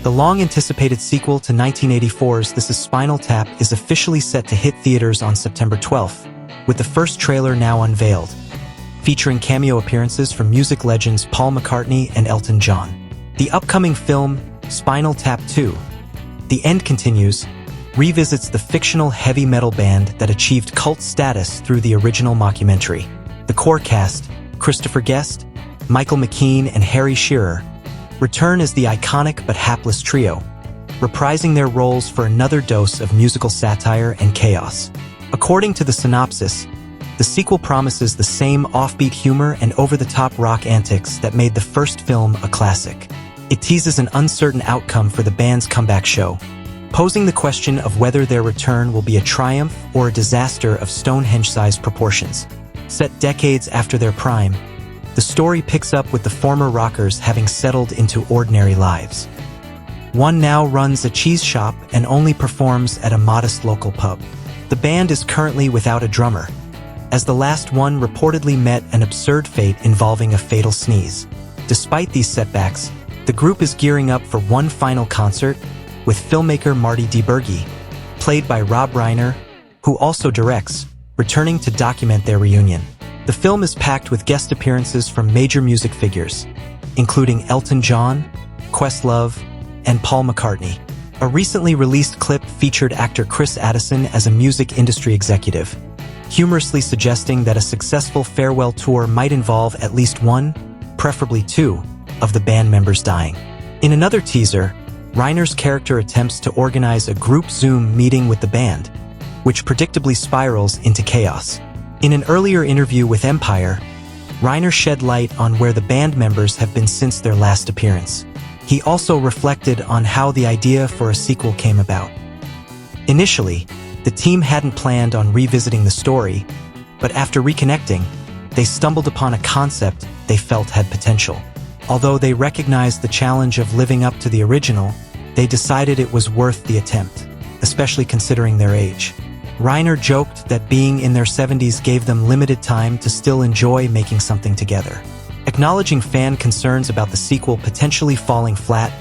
The long-anticipated sequel to 1984's This Is Spinal Tap is officially set to hit theaters on September 12th, with the first trailer now unveiled, featuring cameo appearances from music legends Paul McCartney and Elton John. The upcoming film, Spinal Tap 2, The End Continues, revisits the fictional heavy metal band that achieved cult status through the original mockumentary. The core cast, Christopher Guest, Michael McKean, and Harry Shearer, return as the iconic but hapless trio, reprising their roles for another dose of musical satire and chaos. According to the synopsis, the sequel promises the same offbeat humor and over-the-top rock antics that made the first film a classic. It teases an uncertain outcome for the band's comeback show, posing the question of whether their return will be a triumph or a disaster of Stonehenge-sized proportions. Set decades after their prime, the story picks up with the former rockers having settled into ordinary lives. One now runs a cheese shop and only performs at a modest local pub. The band is currently without a drummer, as the last one reportedly met an absurd fate involving a fatal sneeze. Despite these setbacks, the group is gearing up for one final concert, with filmmaker Marty DiBergi, played by Rob Reiner, who also directs, returning to document their reunion. The film is packed with guest appearances from major music figures, including Elton John, Questlove, and Paul McCartney. A recently released clip featured actor Chris Addison as a music industry executive, humorously suggesting that a successful farewell tour might involve at least one, preferably two, of the band members dying. In another teaser, Reiner's character attempts to organize a group Zoom meeting with the band, which predictably spirals into chaos. In an earlier interview with Empire, Reiner shed light on where the band members have been since their last appearance. He also reflected on how the idea for a sequel came about. Initially, the team hadn't planned on revisiting the story, but after reconnecting, they stumbled upon a concept they felt had potential. Although they recognized the challenge of living up to the original, they decided it was worth the attempt, especially considering their age. Reiner joked that being in their 70s gave them limited time to still enjoy making something together. Acknowledging fan concerns about the sequel potentially falling flat,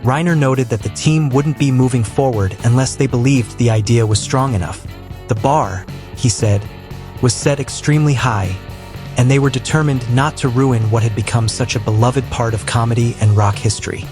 Reiner noted that the team wouldn't be moving forward unless they believed the idea was strong enough. The bar, he said, was set extremely high, and they were determined not to ruin what had become such a beloved part of comedy and rock history.